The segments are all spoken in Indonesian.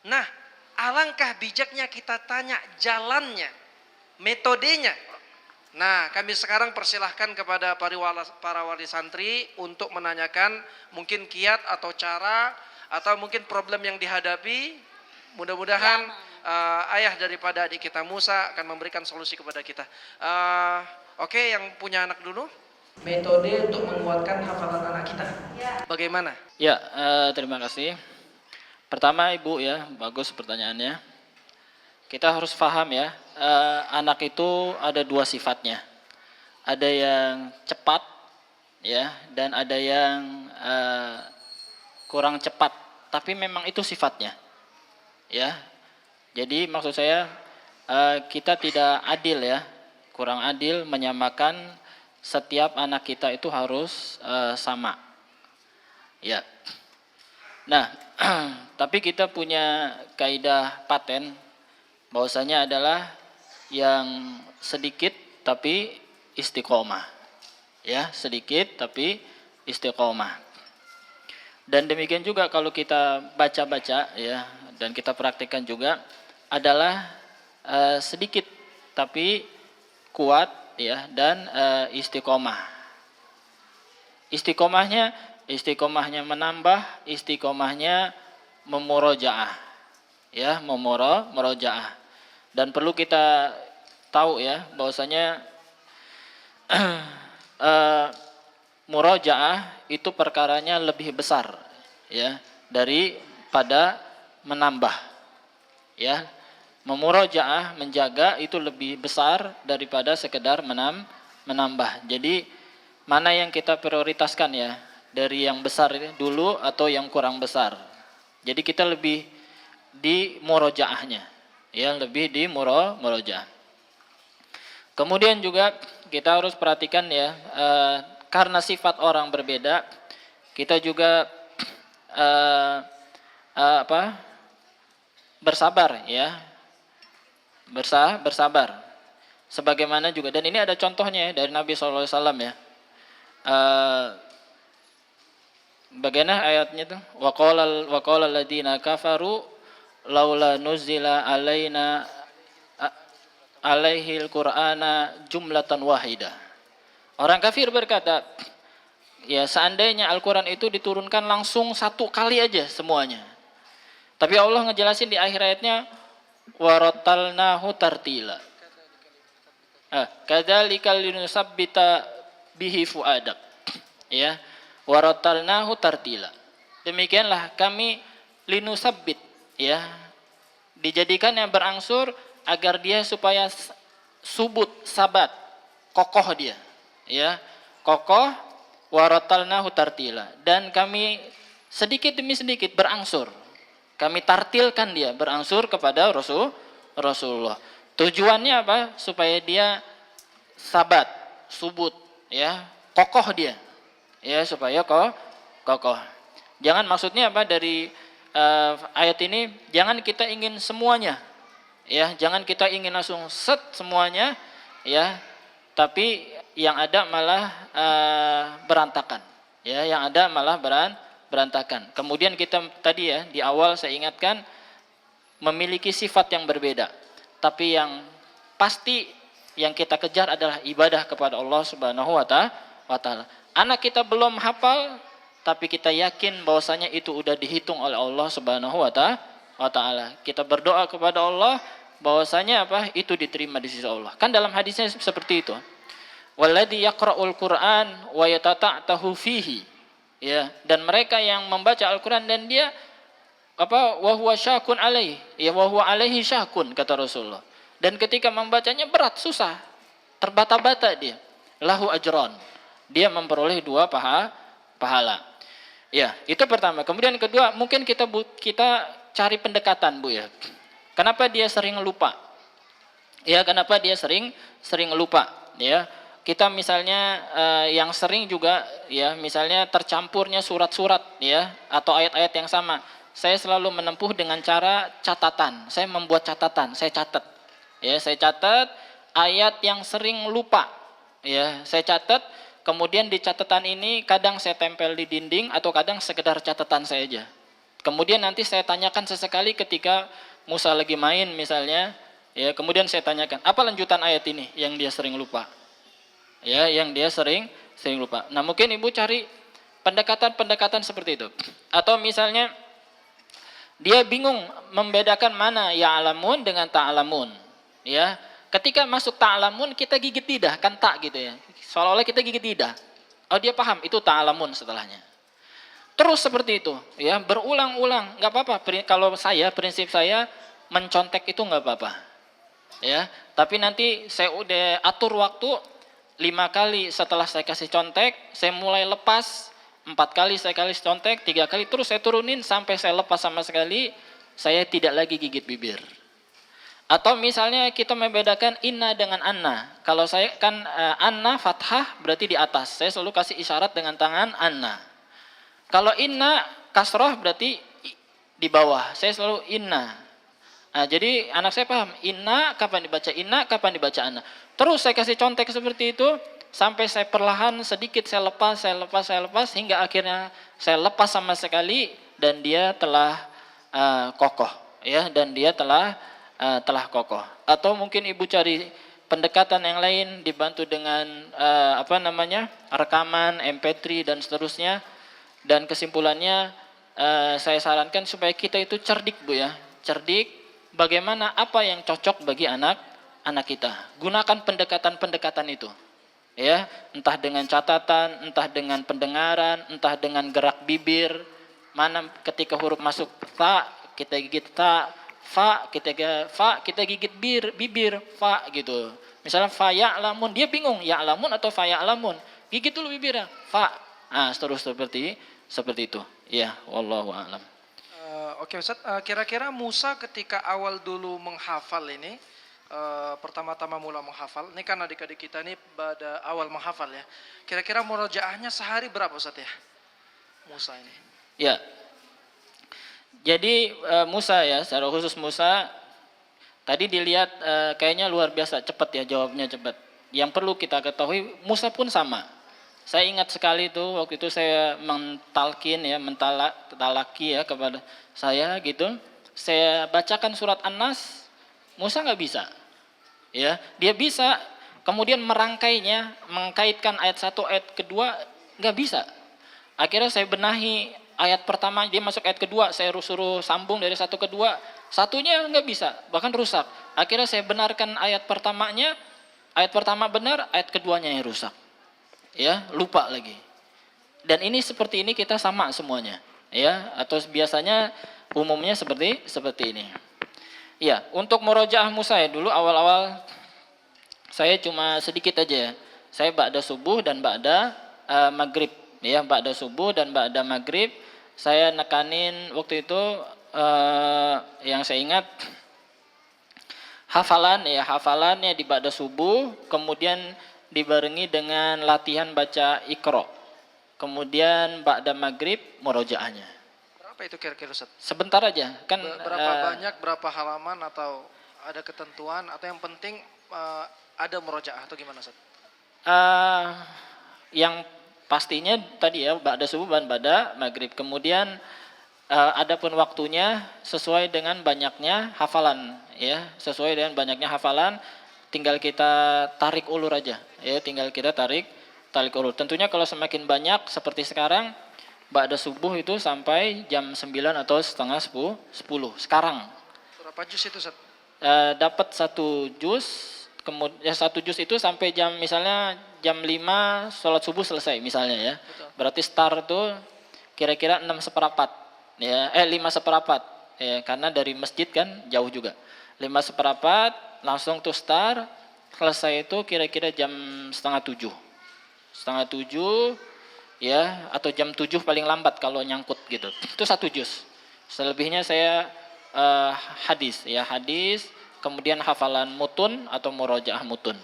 Nah, alangkah bijaknya kita tanya jalannya, metodenya. Nah, kami sekarang persilahkan kepada para wali santri untuk menanyakan mungkin kiat atau cara atau mungkin problem yang dihadapi. Mudah-mudahan ayah daripada adik kita Musa akan memberikan solusi kepada kita. Oke, yang punya anak dulu. Metode untuk menguatkan hafalan anak kita. Bagaimana? Ya, terima kasih. Pertama Ibu ya, bagus pertanyaannya. Kita harus paham ya, anak itu ada dua sifatnya. Ada yang cepat ya, dan ada yang kurang cepat. Tapi memang itu sifatnya. Ya, jadi maksud saya kita tidak adil ya, kurang adil menyamakan setiap anak kita itu harus sama. Ya. Nah, tapi kita punya kaidah paten bahwasanya adalah yang sedikit tapi istiqomah. Ya, sedikit tapi istiqomah. Dan demikian juga kalau kita baca-baca ya dan kita praktikkan juga adalah sedikit tapi kuat ya dan istiqomah. Istiqomahnya menambah, istiqomahnya memurojaah. Ya, memurojaah. Dan perlu kita tahu ya bahwasanya murojaah itu perkaranya lebih besar ya daripada menambah. Ya. Memurojaah, menjaga itu lebih besar daripada sekedar menambah. Jadi mana yang kita prioritaskan ya? Dari yang besar dulu atau yang kurang besar. Jadi kita lebih di murojaahnya. Ya, lebih di murojaah. Kemudian juga kita harus perhatikan ya, karena sifat orang berbeda, kita juga bersabar ya. Bersabar. Sebagaimana juga, dan ini ada contohnya ya, dari Nabi SAW ya. Bagaimana ayatnya tuh? Wa qala alladziina kafaru laula nuzila alaihil qur'ana jumlatan wahidah. Orang kafir berkata, ya seandainya Al-Qur'an itu diturunkan langsung satu kali aja semuanya. Tapi Allah ngejelasin di akhir ayatnya warattalnahu tartila. Kadzalika linusabbita bihi fuadak. Ya. Warattalnahu tartila. Demikianlah kami linusabbit ya. Dijadikan yang berangsur agar dia supaya subut, sabat, kokoh dia. Ya. Kokoh, warattalnahu tartila, dan kami sedikit demi sedikit berangsur. Kami tartilkan dia berangsur kepada Rasulullah. Tujuannya apa? Supaya dia sabat, subut ya, kokoh dia. Ya, supaya kokoh. Jangan, maksudnya apa dari ayat ini, jangan kita ingin semuanya. Ya, jangan kita ingin langsung set semuanya ya. Tapi yang ada malah berantakan. Ya, yang ada malah berantakan. Kemudian kita tadi ya di awal saya ingatkan memiliki sifat yang berbeda. Tapi yang pasti yang kita kejar adalah ibadah kepada Allah Subhanahu wa taala. Anak kita belum hafal, tapi kita yakin bahwasanya itu udah dihitung oleh Allah Subhanahu wa taala. Kita berdoa kepada Allah bahwasanya apa? Itu diterima di sisi Allah. Kan dalam hadisnya seperti itu. Walladzi yaqra'ul Qur'an wa yatata'tahu fihi. Ya, dan mereka yang membaca Al-Qur'an dan dia wa huwa syakun alaihi. Ya, wa huwa alaihi syakun kata Rasulullah. Dan ketika membacanya berat, susah. Terbata-bata dia. Lahu ajran. Dia memperoleh 2 pahala. Ya, itu pertama. Kemudian kedua, mungkin kita cari pendekatan, Bu ya. Kenapa dia sering lupa? Ya, kenapa dia sering lupa? Ya, kita misalnya yang sering juga ya, misalnya tercampurnya surat-surat ya atau ayat-ayat yang sama. Saya selalu menempuh dengan cara catatan. Saya membuat catatan, saya catat. Ya, saya catat ayat yang sering lupa. Ya, saya catat. Kemudian di catatan ini kadang saya tempel di dinding atau kadang sekedar catatan saya aja. Kemudian nanti saya tanyakan sesekali ketika Musa lagi main misalnya, ya, kemudian saya tanyakan, apa lanjutan ayat ini yang dia sering lupa. Ya, yang dia sering lupa. Nah, mungkin Ibu cari pendekatan-pendekatan seperti itu. Atau misalnya dia bingung membedakan mana ya'lamun dengan ta'lamun. Ya, ketika masuk ta'lamun kita gigit lidah, kan tak gitu ya. Seolah-olah kita gigit lidah. Oh, dia paham itu ta'lamun setelahnya. Terus seperti itu, ya, berulang-ulang, nggak apa-apa. Kalau saya, prinsip saya mencontek itu nggak apa-apa. Ya, tapi nanti saya udah atur waktu 5 kali setelah saya kasih contek, saya mulai lepas. 4 kali saya kasih contek, 3 kali terus saya turunin sampai saya lepas sama sekali, saya tidak lagi gigit bibir. Atau misalnya kita membedakan inna dengan anna. Kalau saya kan anna fathah berarti di atas. Saya selalu kasih isyarat dengan tangan anna. Kalau inna kasroh berarti di bawah. Saya selalu inna. Nah, jadi anak saya paham, inna kapan dibaca inna, kapan dibaca anna. Terus saya kasih contek seperti itu, sampai saya perlahan sedikit saya lepas, hingga akhirnya saya lepas sama sekali dan dia telah kokoh. Ya, dan dia telah kokoh. Atau mungkin Ibu cari pendekatan yang lain, dibantu dengan rekaman, MP3 dan seterusnya. Dan kesimpulannya saya sarankan supaya kita itu cerdik, Bu ya. Cerdik bagaimana apa yang cocok bagi anak kita. Gunakan pendekatan-pendekatan itu. Ya, entah dengan catatan, entah dengan pendengaran, entah dengan gerak bibir. Mana ketika huruf masuk ta, kita gigit ta, fa, kita gigit bibir, fa gitu. Misalnya fa ya'lamun, dia bingung ya'lamun atau fa ya'lamun. Gigit dulu bibirnya, fa. Nah, terus seperti itu. Ya, wallahu a'lam. Oke Ustaz, kira-kira Musa ketika awal dulu menghafal ini, pertama-tama mula menghafal, ini kan adik-adik kita ini pada awal menghafal ya. Kira-kira murojaahnya sehari berapa Ustaz ya? Musa ini. Ya. Jadi Musa ya, secara khusus Musa tadi dilihat kayaknya luar biasa cepat ya, jawabnya cepat. Yang perlu kita ketahui Musa pun sama. Saya ingat sekali itu waktu itu saya mentalkin ya, mentalaki ya kepada saya gitu. Saya bacakan surat An-Nas, Musa nggak bisa. Ya, dia bisa, kemudian merangkainya, mengkaitkan ayat 1 ayat kedua nggak bisa. Akhirnya saya benahi ayat pertama, dia masuk ayat kedua, saya suruh sambung dari 1 ke 2, satunya nggak bisa, bahkan rusak. Akhirnya saya benarkan ayat pertamanya, ayat pertama benar, ayat keduanya yang rusak. Ya, lupa lagi. Dan ini seperti ini kita sama semuanya, ya, atau biasanya umumnya seperti ini. Ya, untuk murojaah Musa ya, dulu awal-awal saya cuma sedikit aja ya. Saya ba'da subuh dan ba'da maghrib, ya, ba'da subuh dan ba'da maghrib. Saya nekanin waktu itu yang saya ingat hafalannya di ba'da subuh, kemudian dibarengi dengan latihan baca Iqra. Kemudian ba'da maghrib murojaahnya. Berapa itu kira-kira Ustaz? Sebentar aja. Kan berapa banyak, berapa halaman atau ada ketentuan atau yang penting ada murojaah atau gimana Ustaz? Yang pastinya tadi ya ba'da subuh dan ba'da maghrib. Kemudian adapun waktunya sesuai dengan banyaknya hafalan ya, sesuai dengan banyaknya hafalan. Tinggal kita tarik ulur aja, ya, tinggal kita tarik ulur. Tentunya kalau semakin banyak seperti sekarang, ba'da subuh itu sampai jam 9 atau setengah 10. Sekarang. Berapa juz itu Ustaz? Dapat 1 juz, kemudian 1 juz itu sampai jam misalnya jam 5 sholat subuh selesai misalnya ya. Betul. Berarti start itu kira-kira 6/4, ya, 5/4, ya, karena dari masjid kan jauh juga. 5/4 langsung tuh start, selesai itu kira-kira jam setengah 7 ya, atau jam 7 paling lambat kalau nyangkut gitu. Itu 1 juz. Selebihnya saya hadis, kemudian hafalan mutun atau murojaah mutun.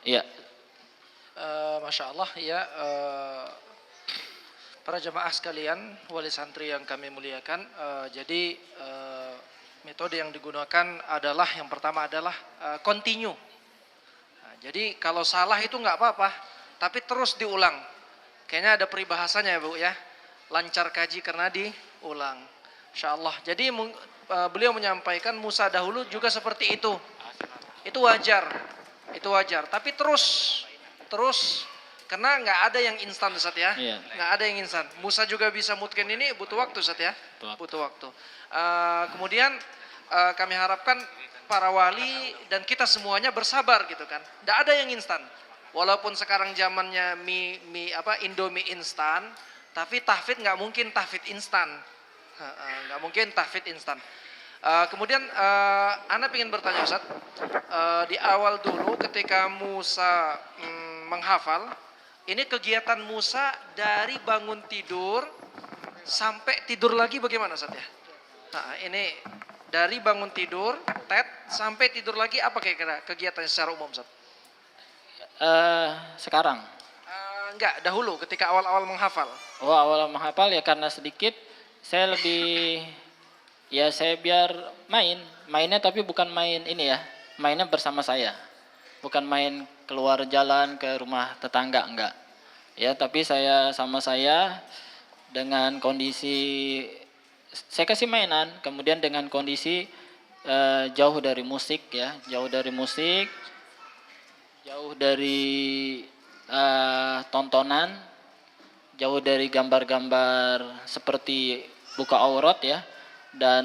Ya. Masya Allah ya, para jemaah sekalian, wali santri yang kami muliakan, jadi metode yang digunakan adalah yang pertama adalah continue. Nah, jadi kalau salah itu nggak apa-apa, tapi terus diulang. Kayaknya ada peribahasanya ya Bu ya. lancar kaji karena diulang. Insyaallah. Jadi beliau menyampaikan Musa dahulu juga seperti itu. Itu wajar. Itu wajar. Tapi terus karena nggak ada yang instan Ustaz ya. Iya. Nggak ada yang instan. Musa juga bisa mutkin ini butuh waktu Ustaz ya. Butuh waktu. Kemudian kami harapkan para wali dan kita semuanya bersabar gitu kan. Nggak ada yang instan. Walaupun sekarang zamannya Indomie instan, tapi tahfidz nggak mungkin tahfidz instan. Nggak mungkin tahfidz instan. Kemudian Ana ingin bertanya Ustaz, di awal dulu ketika Musa menghafal, ini kegiatan Musa dari bangun tidur sampai tidur lagi bagaimana Ustaz ya? Ini dari bangun tidur, sampai tidur lagi apa kira-kira kegiatannya secara umum Ustaz? Sekarang? Enggak, dahulu ketika awal-awal menghafal. Oh, awal menghafal ya karena sedikit saya lebih ya saya biar mainnya tapi bukan main ini ya, mainnya bersama saya, bukan main keluar jalan ke rumah tetangga, enggak ya, tapi saya sama saya dengan kondisi saya kasih mainan, kemudian dengan kondisi jauh dari musik ya, jauh dari musik, jauh dari tontonan, jauh dari gambar-gambar seperti buka aurat ya, dan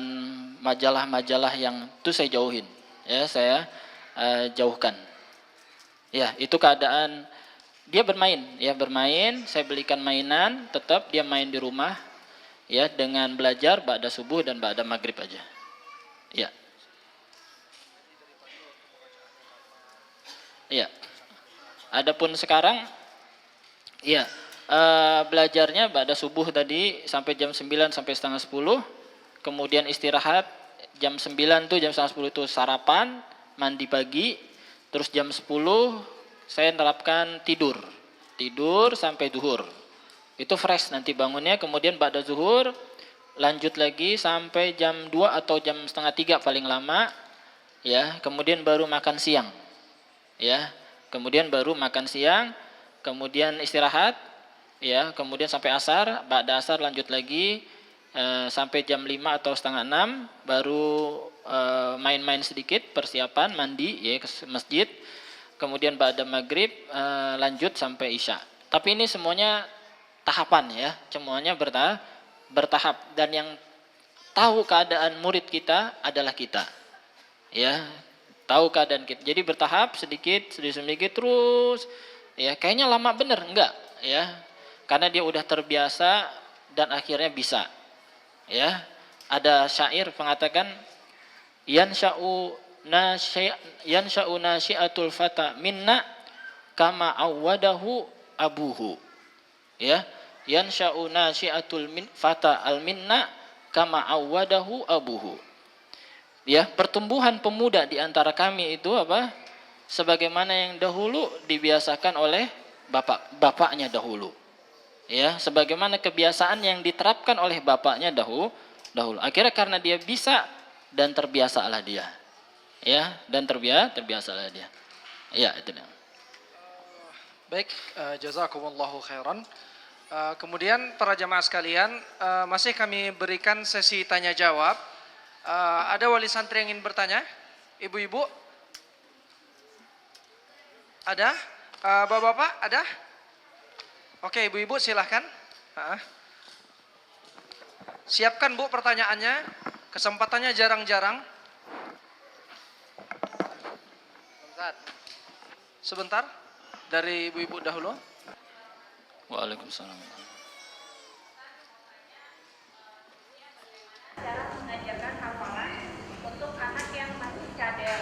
majalah-majalah yang itu saya jauhin ya, saya jauhkan ya. Itu keadaan dia bermain, saya belikan mainan, tetap dia main di rumah ya, dengan belajar ba'da subuh dan ba'da maghrib aja ya. Iya. Adapun sekarang ya belajarnya ba'da subuh tadi sampai jam 9 sampai setengah 10, kemudian istirahat jam 9 tuh, jam setengah 10 itu sarapan, mandi pagi, terus jam 10 saya nerapkan tidur sampai zuhur. Itu fresh nanti bangunnya, kemudian ba'da zuhur lanjut lagi sampai jam 2 atau jam setengah 3 paling lama ya, kemudian baru makan siang ya, kemudian baru makan siang, kemudian istirahat ya, kemudian sampai asar, ba'da asar lanjut lagi sampai jam 5 atau setengah 6 baru main-main sedikit, persiapan mandi ya ke masjid, kemudian ba'da maghrib lanjut sampai isya. Tapi ini semuanya tahapan ya, semuanya bertahap, dan yang tahu keadaan murid kita adalah kita ya, tahu keadaan kita. Jadi bertahap sedikit terus ya, kayaknya lama bener enggak ya, karena dia udah terbiasa dan akhirnya bisa ya. Ada syair mengatakan yansha'u nasyi'atul fata minna kama awwadahu abuhu ya, yansha'u nasyi'atul fata al minna kama awwadahu abuhu ya. Pertumbuhan pemuda di antara kami itu apa? Sebagaimana yang dahulu dibiasakan oleh bapaknya dahulu ya, sebagaimana kebiasaan yang diterapkan oleh bapaknya dahulu. Akhirnya karena dia bisa dan terbiasalah dia ya, dan terbiasalah dia ya. Itu dia. Baik, jazakumullahu khairan. Kemudian para jamaah sekalian, masih kami berikan sesi tanya jawab. Ada wali santri yang ingin bertanya? Ibu-ibu? Ada? Bapak-bapak ada? Oke, ibu-ibu silahkan. Siapkan Bu pertanyaannya. Kesempatannya jarang-jarang. Sebentar. Dari ibu-ibu dahulu. Waalaikumsalam. Cara mengajarkan hafalan untuk anak yang masih cadel.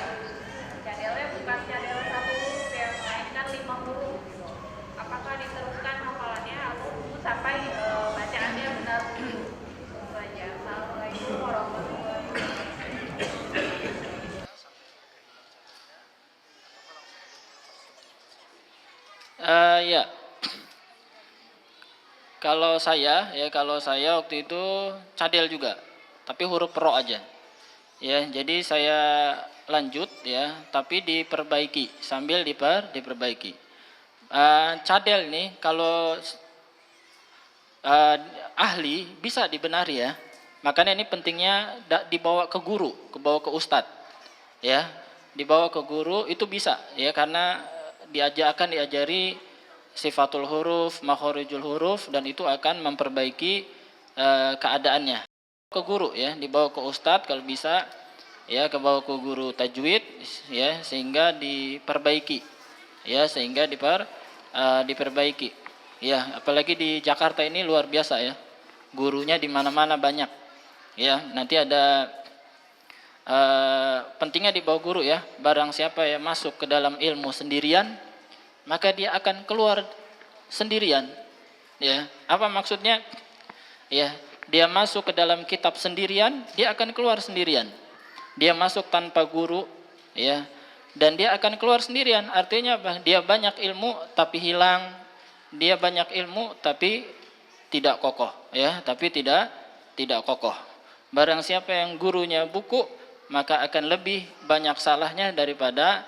Cadelnya bukan cadel satu huruf ya, melainkan 5 huruf. Apakah diteruskan hafalannya atau sampai bacaannya benar? Itu aja. Assalamualaikum warahmatullahi wabarakatuh. Ya. Kalau saya waktu itu cadel juga, tapi huruf ro aja. Ya, jadi saya lanjut ya, tapi diperbaiki sambil diperbaiki. Cadel nih kalau eh, ahli bisa dibenari ya. Makanya ini pentingnya dibawa ke guru, bawa ke ustadz, ya, dibawa ke guru itu bisa, ya, karena diajari sifatul huruf, makhorijul huruf, dan itu akan memperbaiki keadaannya. Ke guru ya, dibawa ke ustadz kalau bisa, ya, ke bawa ke guru tajwid, ya, sehingga diperbaiki, ya, sehingga diperbaiki, ya, apalagi di Jakarta ini luar biasa ya, gurunya di mana-mana banyak, ya, nanti ada pentingnya dibawa guru ya, barang siapa yang masuk ke dalam ilmu sendirian, maka dia akan keluar sendirian, ya, apa maksudnya, ya, dia masuk ke dalam kitab sendirian, dia akan keluar sendirian, dia masuk tanpa guru, ya, dan dia akan keluar sendirian, artinya dia banyak ilmu tapi hilang, dia banyak ilmu tapi tidak kokoh, ya, tapi tidak kokoh. Barang siapa yang gurunya buku, maka akan lebih banyak salahnya daripada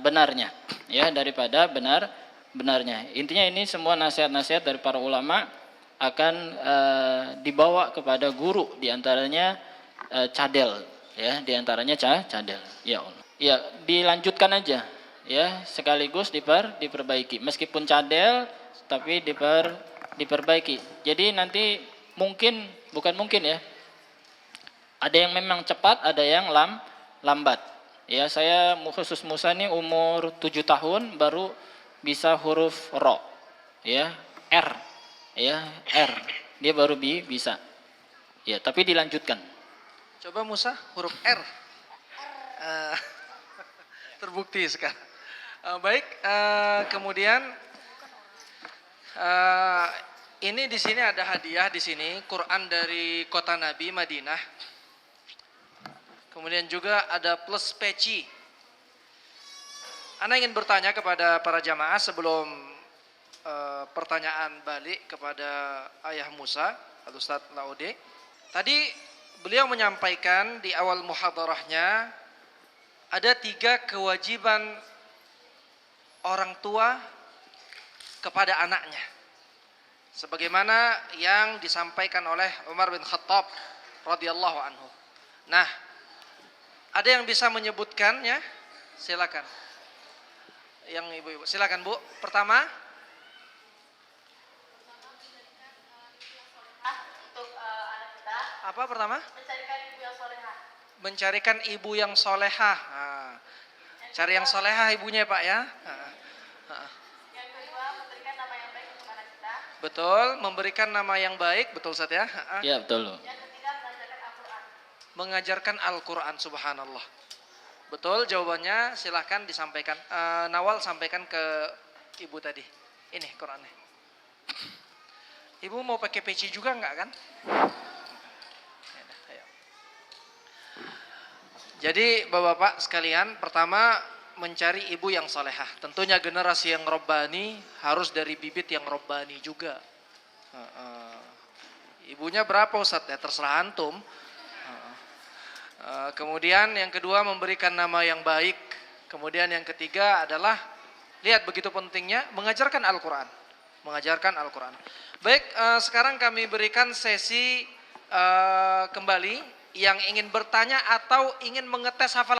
benarnya, ya, daripada benarnya. Intinya ini semua nasihat-nasihat dari para ulama akan dibawa kepada guru, diantaranya cadel, ya, diantaranya cadel. Ya, ya, dilanjutkan aja, ya, sekaligus diperbaiki. Meskipun cadel, tapi diperbaiki. Jadi nanti bukan mungkin ya. Ada yang memang cepat, ada yang lambat. Ya, saya khusus Musa ini umur 7 tahun baru bisa huruf ro, ya, R, ya, R. Dia baru bisa. Ya, tapi dilanjutkan. Coba Musa huruf R. Terbukti sekarang. Baik, kemudian ini di sini ada hadiah di sini, Quran dari kota Nabi Madinah. Kemudian juga ada plus peci. Ana ingin bertanya kepada para jamaah sebelum pertanyaan balik kepada Ayah Musa, Al-Ustaz Laude. Tadi beliau menyampaikan di awal muhadarahnya ada 3 kewajiban orang tua kepada anaknya. Sebagaimana yang disampaikan oleh Umar bin Khattab radhiyallahu anhu. Nah, ada yang bisa menyebutkannya? Silakan. Yang ibu-ibu, silakan Bu. Pertama, untuk anak kita apa pertama? mencarikan ibu yang solehah. Mencarikan ibu yang solehah. Nah, cari yang solehah ibunya Pak ya. Yang kedua, memberikan nama yang baik untuk anak kita. Betul, memberikan nama yang baik, betul Ustaz ya. Ya, betul. Yang ketiga, mengajarkan Al-Quran. Mengajarkan Al-Quran, subhanallah. Betul jawabannya, silahkan disampaikan. Nawal sampaikan ke ibu tadi. Ini Qurannya. Ibu mau pakai peci juga enggak kan? Ayo. Jadi bapak-bapak sekalian, pertama mencari ibu yang solehah. Tentunya generasi yang robbani harus dari bibit yang robbani juga. Ibunya berapa Ustadz ya, terserah antum. Kemudian yang kedua memberikan nama yang baik. Kemudian yang ketiga adalah, lihat begitu pentingnya, mengajarkan Al-Quran. Mengajarkan Al-Quran. Baik, sekarang kami berikan sesi kembali yang ingin bertanya atau ingin mengetes hafalan.